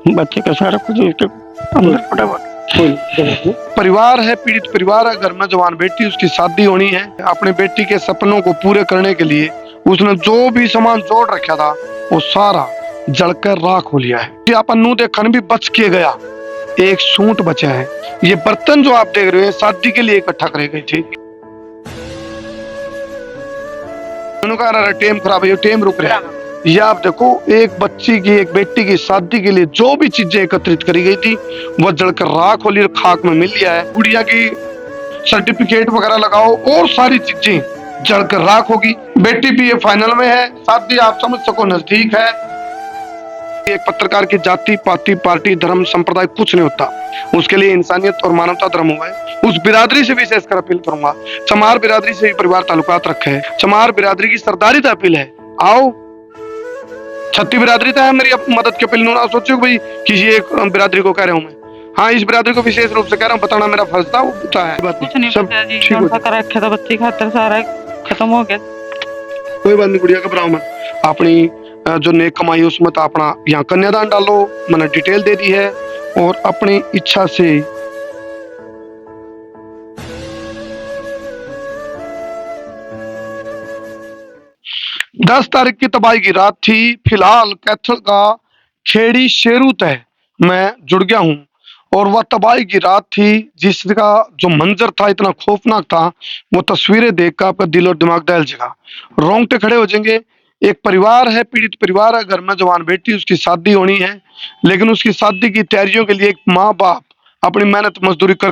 बच्चे का सारा कुछ इसके अंदर पड़ा हुआ। परिवार है, पीड़ित परिवार है, घर में जवान बेटी, उसकी शादी होनी है। अपने बेटी के सपनों को पूरे करने के लिए उसने जो भी सामान जोड़ रखा था वो सारा जलकर राख हो लिया है। ये अपन नू देखने भी बच के गया, एक सूट बचा है। ये बर्तन जो आप देख रहे हो शादी के लिए इकट्ठा करे गए थे। टेम खराब है, टेम रुक रहा है। ये आप देखो, एक बच्ची की, एक बेटी की शादी के लिए जो भी चीजें एकत्रित करी गई थी वो जलकर राख हो ली, खाक में मिल लिया है। गुड़िया की सर्टिफिकेट वगैरह लगाओ और सारी चीजें जलकर राख होगी। बेटी भी ये फाइनल में है, शादी आप समझ सको नजदीक है। एक पत्रकार की जाति पाति पार्टी धर्म संप्रदाय कुछ नहीं होता, उसके लिए इंसानियत और मानवता धर्म हुआ है। उस बिरादरी से विशेषकर अपील करूंगा, चमार बिरादरी से भी परिवार ताल्लुकात रखे है। चमार बिरादरी की सरदारी तो अपील है, आओ छत्ती बिरादरी तो है मेरी मदद की अपील। ना सोचो भाई कि ये एक बिरादरी को कह रहा हूँ मैं, हाँ इस बिरादरी को विशेष रूप से कह रहा हूँ, बताना मेरा फर्ज था। वो है कुछ नहीं सब ठीक हो रखा था, बच्ची खातर सारा खत्म हो गया। कोई बात नहीं, गुड़िया घबराओ मत। अपनी जो नेक कमाई उसमें तो अपना यहाँ कन्यादान डालो, मैंने डिटेल दे दी है। और अपनी इच्छा से दस तारीख की तबाही की रात थी। फिलहाल कैथल का खेड़ी शेरू तय मैं जुड़ गया हूँ और वह तबाही की रात थी जिसका जो मंजर था इतना खौफनाक था, वो तस्वीरें देखकर आपका दिल और दिमाग दहल जाएगा, रोंगटे खड़े हो जाएंगे। एक परिवार है, पीड़ित परिवार है, घर में जवान बेटी, उसकी शादी होनी है, लेकिन उसकी शादी की तैयारियों के लिए एक माँ बाप अपनी मेहनत मजदूरी कर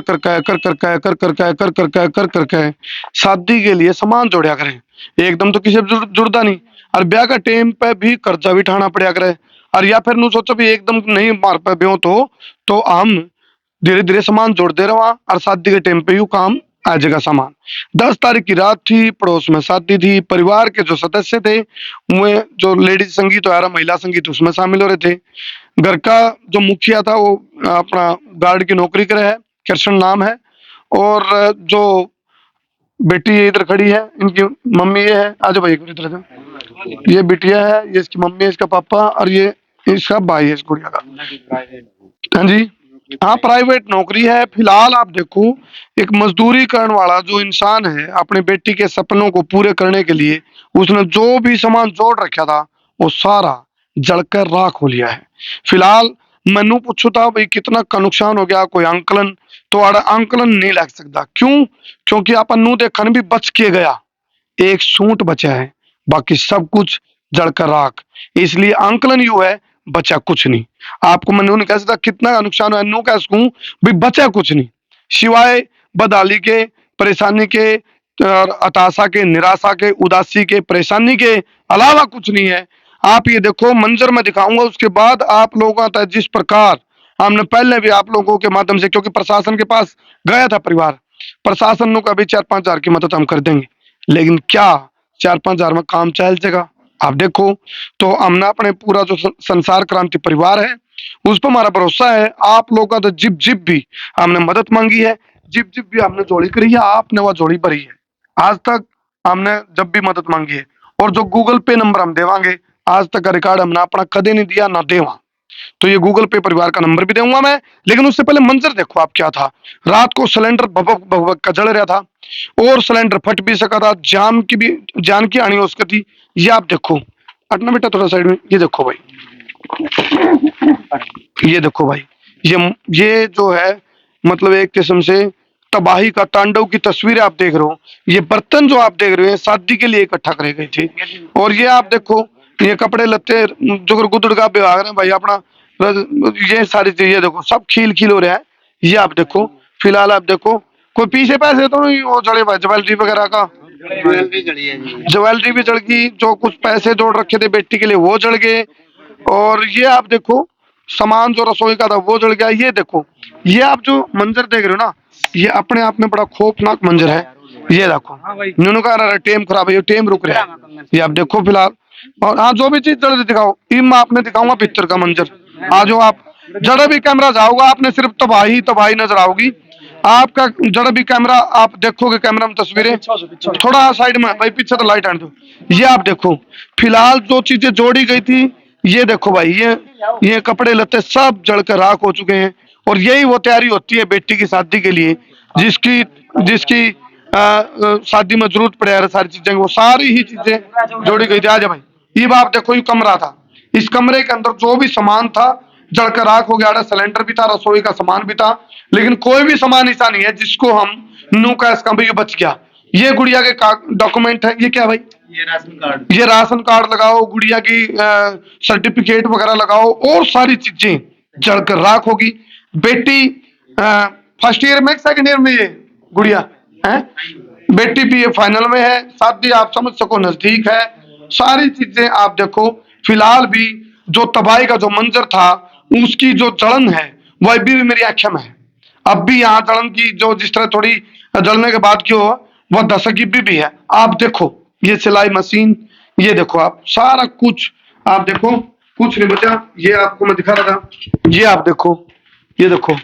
शादी के लिए सामान जोड़िया करें। एकदम तो किसी जुड़ता नहीं, और ब्याह का टाइम पे भी कर्जा भी उठाना पड़ा करे। और या फिर नु सोचो भी एकदम नहीं मार पे ब्यों तो हम धीरे धीरे सामान जोड़ते रहा और शादी के टाइम पे यू काम आ जाएगा सामान। 10 तारीख की रात थी, पड़ोस में शादी थी। परिवार के जो सदस्य थे वे जो लेडीज संगीत हो महिला संगीत उसमें शामिल हो रहे थे। घर का जो मुखिया था वो अपना गार्ड की नौकरी करे है, कृष्ण नाम है। और जो बेटी ये इधर खड़ी है, इनकी मम्मी ये है, आज भाई इधर से, ये बिटिया है, ये इसकी मम्मी है, इसका पापा, और ये इसका भाई है इस गुड़िया का। हाँ जी, हाँ प्राइवेट नौकरी है। फिलहाल आप देखो, एक मजदूरी करने वाला जो इंसान है अपने बेटी के सपनों को पूरे करने के लिए उसने जो भी सामान जोड़ रखा था वो सारा जलकर राख हो लिया है। फिलहाल मैनू पूछो था भाई कितना का नुकसान हो गया, कोई आंकलन तो आंकलन नहीं लग सकता। क्यों? क्योंकि अपन नू देखने भी बच के गया, एक सूट बचा है, बाकी सब कुछ जलकर राख। इसलिए आंकलन यू है, बचा कुछ नहीं। आपको मैं नहीं कह सकता कितना नुकसान हुआ, नू कह सकूं भी बचा कुछ नहीं, सिवाय बदहाली के, परेशानी के, हताशा के, निराशा के, उदासी के, परेशानी के अलावा कुछ नहीं है। आप ये देखो, मंजर में दिखाऊंगा, उसके बाद आप लोगों का जिस प्रकार हमने पहले भी आप लोगों के माध्यम से, क्योंकि प्रशासन के पास गया था परिवार, प्रशासन का भी 4-5 हजार की मदद हम कर देंगे, लेकिन क्या 4-5 हजार में काम चल जाएगा? आप देखो। तो हमने अपने पूरा जो संसार क्रांति परिवार है उस पर हमारा भरोसा है। आप लोगों का तो जिप जिप भी हमने मदद मांगी है, जिप जिप भी हमने जोड़ी करी है, आपने वह जोड़ी भरी है। आज तक हमने जब भी मदद मांगी है, और जो गूगल पे नंबर हम देवांगे, आज तक का रिकॉर्ड हमने अपना कदे नहीं दिया ना देवा। तो ये गूगल पे परिवार का नंबर भी दूंगा मैं, लेकिन उससे पहले मंजर देखो आप क्या था। रात को सिलेंडर भभक भभक का जल रहा था और सिलेंडर फट भी सका था, जान की हानि हो सकती थी। ये आप देखो, हटना बेटा थोड़ा साइड में, ये देखो भाई, ये देखो भाई, ये जो है मतलब एक किस्म से तबाही का तांडव की तस्वीर आप देख रहे हो। ये बर्तन जो आप देख रहे हैं शादी के लिए इकट्ठा करे गए थे। और ये आप देखो, ये कपड़े लत्ते जो गुदड़ का विभाग है भाई अपना, ये सारी चीजें देखो सब खील खील हो रहा है। ये आप देखो, फिलहाल आप देखो, कोई पीछे पैसे तो नहीं वो जड़े भाई, ज्वेलरी वगैरह का, ज्वेलरी भी जल गई, जो कुछ पैसे जोड़ रखे थे बेटी के लिए वो जल गए। और ये आप देखो, सामान जो रसोई का था वो जल गया। ये देखो, ये आप जो मंजर देख रहे हो ना, ये अपने आप में बड़ा खौफनाक मंजर है। ये देखो, न्यूनू का टेम खराब है, ये टेम रुक रहा है। ये आप देखो फिलहाल। और हाँ, जो भी चीज जल्दी दिखाओ, इम आपने दिखाऊंगा पिक्चर का मंजर। आज आप जड़ा भी कैमरा जाओगा आपने सिर्फ तबाही तबाही नजर आओगी। आपका जड़ा भी कैमरा आप देखोगे, कैमरा में तस्वीरें थोड़ा साइड में भाई, पीछे तो लाइट आने दो। ये आप देखो, फिलहाल जो चीजें जोड़ी गई थी, ये देखो भाई, ये ये कपड़े लत्ते सब जलकर राख हो चुके हैं। और यही वो तैयारी होती है बेटी की शादी के लिए, जिसकी जिसकी शादी में जरूरत पड़े यार सारी चीजें, वो सारी ही चीजें जोड़ी गई थी। आजा भाई, ये बात देखो, ये कमरा था, इस कमरे के अंदर जो भी सामान था जलकर राख हो गया। सिलेंडर भी था, रसोई का सामान भी था, लेकिन कोई भी सामान ऐसा नहीं है जिसको हम नू का इसका भी बच गया। ये गुड़िया के डॉक्यूमेंट है। ये क्या भाई? ये राशन कार्ड लगाओ, गुड़िया की सर्टिफिकेट वगैरह लगाओ, और सारी चीजें जलकर राख होगी। बेटी फर्स्ट ईयर में, सेकंड ईयर में ये गुड़िया है, बेटी भी ये फाइनल में है, शादी आप समझ सको नजदीक है। सारी चीजें आप देखो। फिलहाल भी जो तबाही का जो मंजर था, उसकी जो जलन है वह भी मेरी आंखों में है। अब भी यहाँ जलन की जो जिस तरह थोड़ी जलने के बाद की हो, वह दशक की भी है। आप देखो ये सिलाई मशीन, ये देखो आप सारा कुछ, आप देखो कुछ नहीं बचा। ये आपको मैं दिखा रहा था, ये आप देखो, ये देखो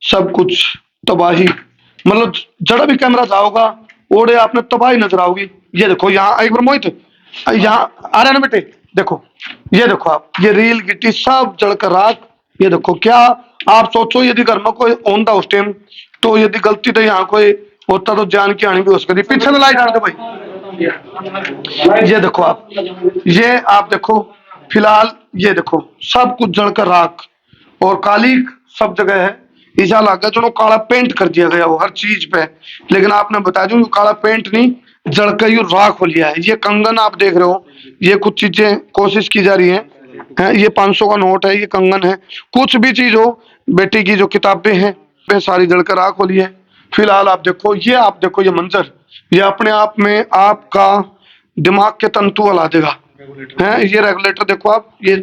सब कुछ तबाही, मतलब जड़ा भी कैमरा जाओगा ओड़े आपने तबाही नजर आओगी। ये देखो यहाँ एक बार मोहित, यहाँ आ रहे ना बेटे, देखो ये देखो आप, ये रील गिट्टी सब जलकर राख। ये देखो क्या आप सोचो, यदि घर में कोई होता उस टाइम, तो यदि गलती तो यहाँ कोई होता तो जान की हानि भी हो सकती। पीछे में लाइट डाल दो भाई। ये देखो आप, ये आप देखो फिलहाल, ये देखो सब कुछ जलकर राख, और काली सब जगह है। ऐसा लगा चलो काला पेंट कर दिया गया वो हर चीज पे, लेकिन आपने बता दूं काला पेंट नहीं, जलकर यूं राख हो लिया है। ये कंगन आप देख रहे हो, ये कुछ चीजें कोशिश की जा रही है। ये 500 का नोट है, ये कंगन है, कुछ भी चीज हो, बेटी की जो किताबें हैं वे सारी जलकर राख हो ली है। फिलहाल आप देखो, ये मंजर, ये अपने आप में आपका दिमाग के तंतु हिला देगा। है ये रेगुलेटर देखो आप, ये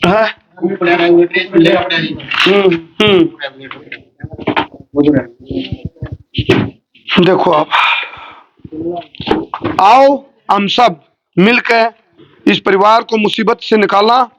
है। देखो आप, आओ हम सब मिलकर इस परिवार को मुसीबत से निकालना।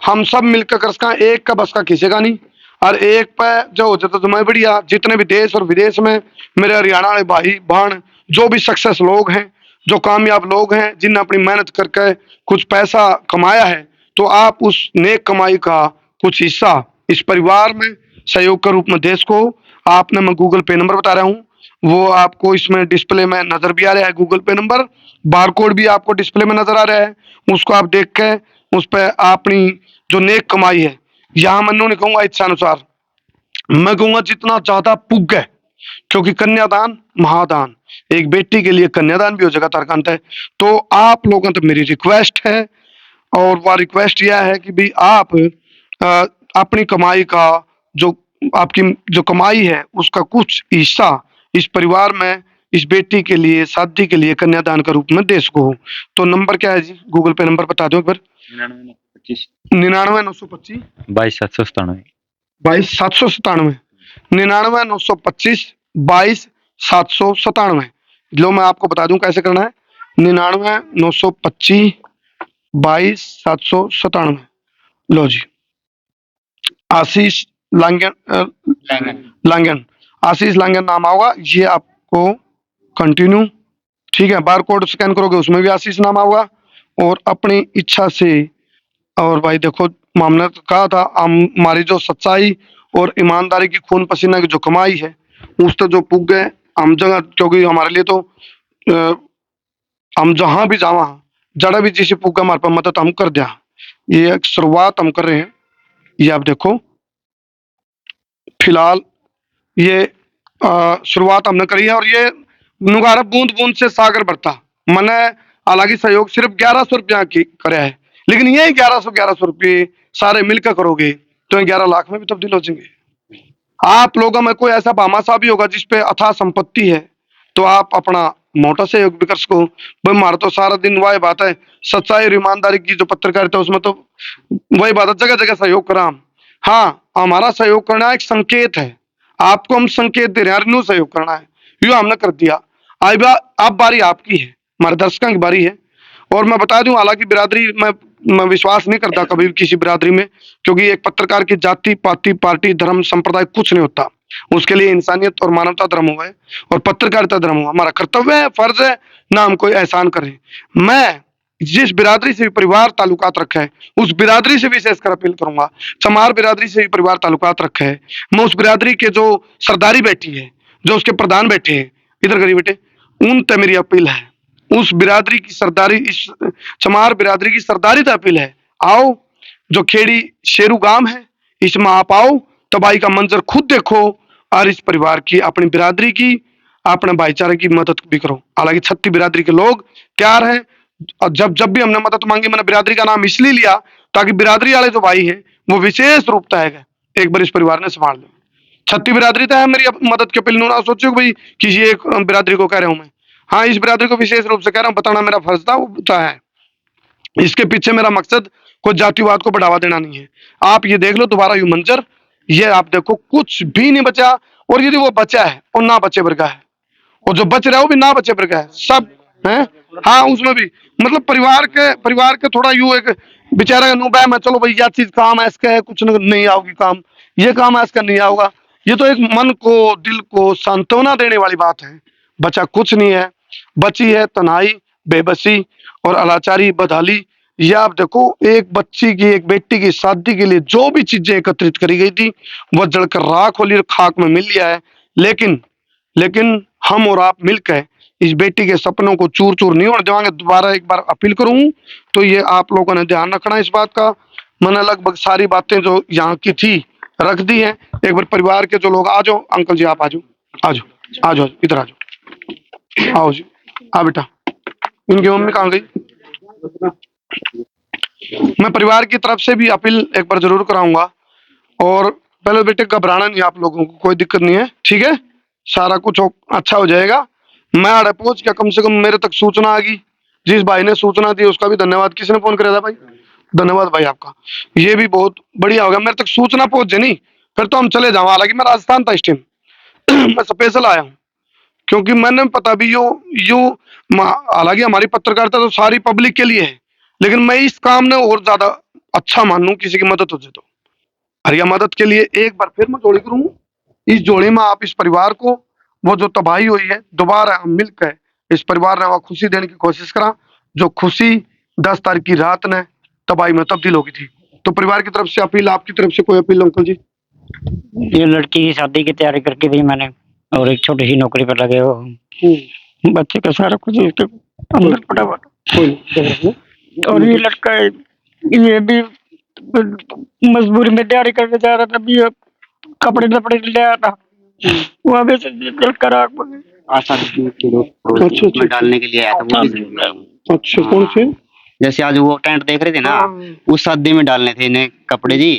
हम सब मिलकर कर सका, एक का बस का किसी का नहीं, और एक पे जो हो जाता तो मैं बढ़िया। जितने भी देश और विदेश में मेरे हरियाणा वाले भाई बहन, जो भी सक्सेस लोग हैं, जो कामयाब लोग हैं, जिनने अपनी मेहनत करके कुछ पैसा कमाया है, तो आप उस नेक कमाई का कुछ हिस्सा इस परिवार में सहयोग के रूप में देश को आपने, मैं गूगल पे नंबर बता रहा हूँ, वो आपको इसमें डिस्प्ले में नजर भी आ रहा है। गूगल पे नंबर, बारकोड भी आपको डिस्प्ले में नजर आ रहा है, उसको आप देख के उस पर अपनी जो नेक कमाई है, यहाँ मैं नहीं कहूंगा इच्छा अनुसार, मैं कहूंगा जितना ज्यादा पुग है, क्योंकि कन्यादान महादान, एक बेटी के लिए कन्यादान भी हो जाएगा तारकांत है। तो आप लोगों तक मेरी रिक्वेस्ट है, और वह रिक्वेस्ट यह है कि भाई आप अपनी कमाई का जो आपकी जो कमाई है उसका कुछ हिस्सा इस परिवार में, इस बेटी के लिए, शादी के लिए कन्यादान के रूप में दे सको। तो नंबर क्या है जी? गूगल पे नंबर बता दो एक बार। 99 925 22 797 22 797 99 925 22 797। लो मैं आपको बता दूं कैसे करना है। 99 925 22 797। लो जी, आशीष लांगन आशीष लांगन नाम आओगा, ये आपको कंटिन्यू, ठीक है। बार कोड स्कैन करोगे उसमें भी आशीष नाम आओगा, और अपनी इच्छा से, और भाई देखो मामला कहा था, हमारी जो सच्चाई और ईमानदारी की खून पसीना की जो कमाई है, उस तो जो पुग गए हम जगह, क्योंकि हमारे लिए तो हम जहां भी जावा जड़ा भी जिसे पुग हमारे पर मदद हम कर दिया। ये एक शुरुआत हम कर रहे हैं, ये आप देखो। फिलहाल ये शुरुआत हमने करी है, और ये नुगारा बूंद बूंद से सागर बढ़ता। मैंने हालांकि सहयोग सिर्फ 1100 रुपया की करे है, लेकिन ये 1100 रुपये सारे मिलकर करोगे तो 11 लाख में भी तब्दील हो जाएंगे। आप लोगों में कोई ऐसा भामाशाह भी होगा जिसपे अथाह संपत्ति है, तो आप अपना मोटा सहयोग भी कर सको। भाई मारा तो सारा दिन वही बात है, सच्चाई और ईमानदारी की जो पत्रकारिता, उसमें तो वही बात है, जगह जगह सहयोग करा हम। हाँ, हमारा सहयोग करना एक संकेत है, आपको हम संकेत दे रहे हैं, न्यू सहयोग करना है, यो हमने कर दिया। अब बारी आपकी है, हमारे दर्शकों की बारी है। और मैं बता दूं, हालांकि बिरादरी मैं विश्वास नहीं करता कभी भी किसी बिरादरी में, क्योंकि एक पत्रकार की जाति पाति पार्टी धर्म संप्रदाय कुछ नहीं होता, उसके लिए इंसानियत और मानवता धर्म हुआ है, और पत्रकारिता धर्म हुआ। हमारा कर्तव्य है, फर्ज है ना हम कोई एहसान करें। मैं जिस बिरादरी से भी परिवार ताल्लुकात रखा है उस बिरादरी से विशेषकर अपील करूंगा। चमार बिरादरी से भी परिवार ताल्लुकात रखा है, मैं उस बिरादरी के जो सरदारी बैठी है, जो उसके प्रधान बैठे हैं, इधर करिए बेटे, उन तक मेरी अपील है। उस बिरादरी की सरदारी, इस चमार बिरादरी की सरदारी तक अपील है, आओ जो खेड़ी शेरू गांव है इसमें आप आओ, तबाही का मंजर खुद देखो और इस परिवार की, अपनी बिरादरी की, अपने भाईचारे की मदद भी करो। हालांकि छत्ती बिरादरी के लोग तैयार हैं, और जब जब भी हमने मदद मांगी, मैंने बिरादरी का नाम इसलिए लिया ताकि बिरादरी वाले जो भाई हैं वो विशेष रूप से है एक बार इस परिवार ने संभाल ले। छत्ती बिरादरी तो है मेरी मदद के अपील, ना सोचो भाई किसी एक बिरादरी को कह रहा हूं मैं, हाँ इस बिरादरी को विशेष रूप से कह रहा हूं, बताना मेरा फर्ज था, वो है। इसके पीछे मेरा मकसद कोई जातिवाद को बढ़ावा देना नहीं है। आप ये देख लो दोबारा यू मंजर, ये आप देखो कुछ भी नहीं बचा, और यदि वो बचा है और ना बचे वर्गा है, और जो बच रहा है वो भी ना बचे वर्गा है, सब है। हाँ उसमें भी मतलब परिवार के थोड़ा यू एक बेचारा नुबा मैं, चलो भाई यह चीज काम है इसका है, कुछ नहीं आओगी काम, ये काम है इसका नहीं आओगा। ये तो एक मन को दिल को सांत्वना देने वाली बात है। बचा कुछ नहीं है, बची है तनाई, बेबसी और अलाचारी, बदहाली। ये आप देखो एक बच्ची की, एक बेटी की शादी के लिए जो भी चीजें एकत्रित करी गई थी वह जलकर राख होली और खाक में मिल लिया है। लेकिन हम और आप मिलकर इस बेटी के सपनों को चूर चूर नहीं होने देवांगे। दोबारा एक बार अपील करूं तो ये आप लोगों ने ध्यान रखना इस बात का। मैंने लगभग सारी बातें जो यहाँ की थी रख दी हैं। एक बार परिवार के जो लोग, आ जाओ अंकल जी, आप आ जाओ, आ जाओ, आ जाओ, इधर आ जाओ, आओ जी, आ बेटा। इनकी मम्मी कहाँ गई? मैं परिवार की तरफ से भी अपील एक बार जरूर कराऊंगा। और पहले बेटे घबराना नहीं, आप लोगों को कोई दिक्कत नहीं है, ठीक है, सारा कुछ अच्छा हो जाएगा। मैं आड़े पहुंच क्या, कम से कम मेरे तक सूचना आ गई। जिस भाई ने सूचना दी उसका भी धन्यवाद। किसने फोन कराया था भाई? धन्यवाद भाई आपका, ये भी बहुत बढ़िया हो गया, मेरे तक सूचना पहुंच जाए नहीं फिर तो हम चले जाओ। हालांकि मैं राजस्थान था इस टाइम मैं स्पेशल आया हूँ क्योंकि मैंने पता भी यो हालांकि हमारी पत्रकारिता तो सारी पब्लिक के लिए है, लेकिन मैं इस काम ने और ज्यादा अच्छा मानूं किसी की मदद हो जाए तो। और यह मदद के लिए एक बार फिर मैं जोड़ी करूँ, इस जोड़ी में आप इस परिवार को, वो जो तबाही हुई है, दोबारा हम मिलकर इस परिवार ने वह खुशी देने की कोशिश करा जो खुशी 10 तारीख की रात ने तबाही में तब्दील हो गई थी। तो परिवार की तरफ से अपील, आपकी तरफ से कोई अपील अंकल जी? ये लड़की की शादी की तैयारी करके दी मैंने, और एक छोटी सी नौकरी पर लगे हो, बच्चे का सारा कुछ इसके अंदर पड़ा हुआ। और ये लड़का ये भी मजबूरी में तैयारी करके जा रहा था, भी कपड़े लपड़े ले आया था, वहाँ पे से जल कर आग बन गई। अच्छा डालने के लिए आया था वो भी। अच्छा कौन से? जैसे आज वो टेंट देख रहे थे ना, उस शादी में डालने थे इन्हें कपड़े जी,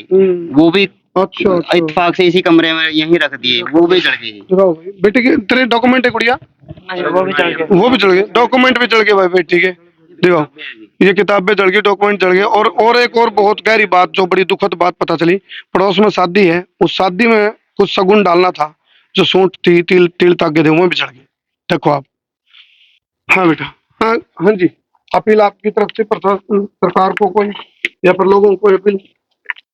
वो भी अच्छा इत्तेफाक से इसी कमरे में यहीं रख दिए, वो भी जल गए। बेटे के तेरे डॉक्यूमेंट है गुड़िया? वो भी चल गए, वो भी जल गए, डॉक्यूमेंट भी जल गए भाई बेटी के। देखो ये किताबें जल गई, डॉक्यूमेंट जल गए। और एक और बहुत गहरी बात, जो बड़ी दुखद बात पता चली, पड़ोस में शादी है, उस शादी में कुछ शगुन डालना था, जो सूंठ थी, तिल तागे थे, वो भी जल गए। देखो आप। हाँ बेटा, हाँ हाँ जी, अपील आपकी तरफ से सरकार को कोई या फिर लोगों को अपील?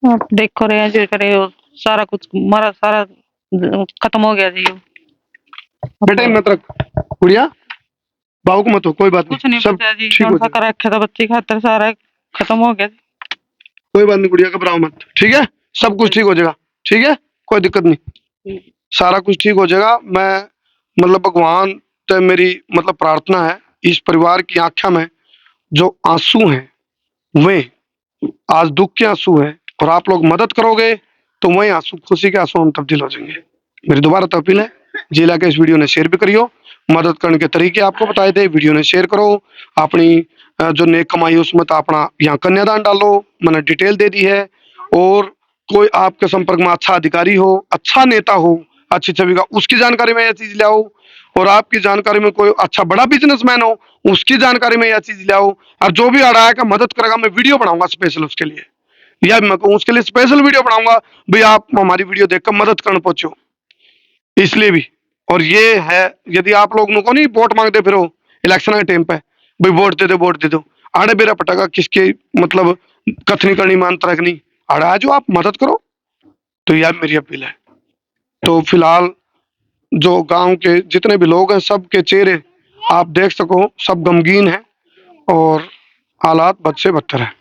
आप देखो रहे हैं जो करे वो सारा कुछ हमारा सारा खत्म हो गया जी। बेटा मत रख गुड़िया, बाबू को मत हो, कोई बात कुछ नहीं, नहीं सब बचा जी, ठीक हो कौन सा जाएगा। कर रखा था बच्ची खातर, सारा खत्म हो गया। कोई बात नहीं गुड़िया, घबराओ मत, ठीक है, सब कुछ ठीक हो जाएगा, ठीक है, कोई दिक्कत नहीं, सारा कुछ ठीक हो जाएगा। मैं मतलब भगवान से मेरी मतलब प्रार्थना है, इस परिवार की आंखों में जो आंसू हैं वे आज दुख के आंसू है, और आप लोग मदद करोगे तो वही आंसू खुशी के आंसू में तब्दील हो जाएंगे। मेरी दोबारा तो अपील है, जिला के इस वीडियो ने शेयर भी करियो, मदद करने के तरीके आपको बताए थे, वीडियो ने शेयर करो, अपनी जो नेक कमाई उसमें तो अपना यहाँ कन्यादान डालो, मैंने डिटेल दे दी है। और कोई आपके संपर्क में अच्छा अधिकारी हो, अच्छा नेता हो, अच्छी छवि का, उसकी जानकारी में यह चीज ले आओ। और आपकी जानकारी में कोई अच्छा बड़ा बिजनेसमैन हो, उसकी जानकारी में यह चीज ले आओ। और जो भी अड़ाया का मदद करेगा, मैं वीडियो बनाऊंगा स्पेशल उसके लिए, या मैं उसके लिए स्पेशल वीडियो बनाऊंगा भाई आप हमारी वीडियो देखकर मदद करने पहुंचो, इसलिए भी। और ये है, यदि आप लोग को नहीं वोट मांगते फिर इलेक्शन के टाइम पे भाई वोट दे दो, वोट दे दो, आड़े बेरा पटाखा किसके मतलब कथनी करनी मान तरक नहीं, अड़ा जो आप मदद करो। तो यह मेरी अपील है। तो फिलहाल जो गांव के जितने भी लोग हैं, सबके चेहरे आप देख सको, सब गमगीन हैं। और हालात बद से बदतर है।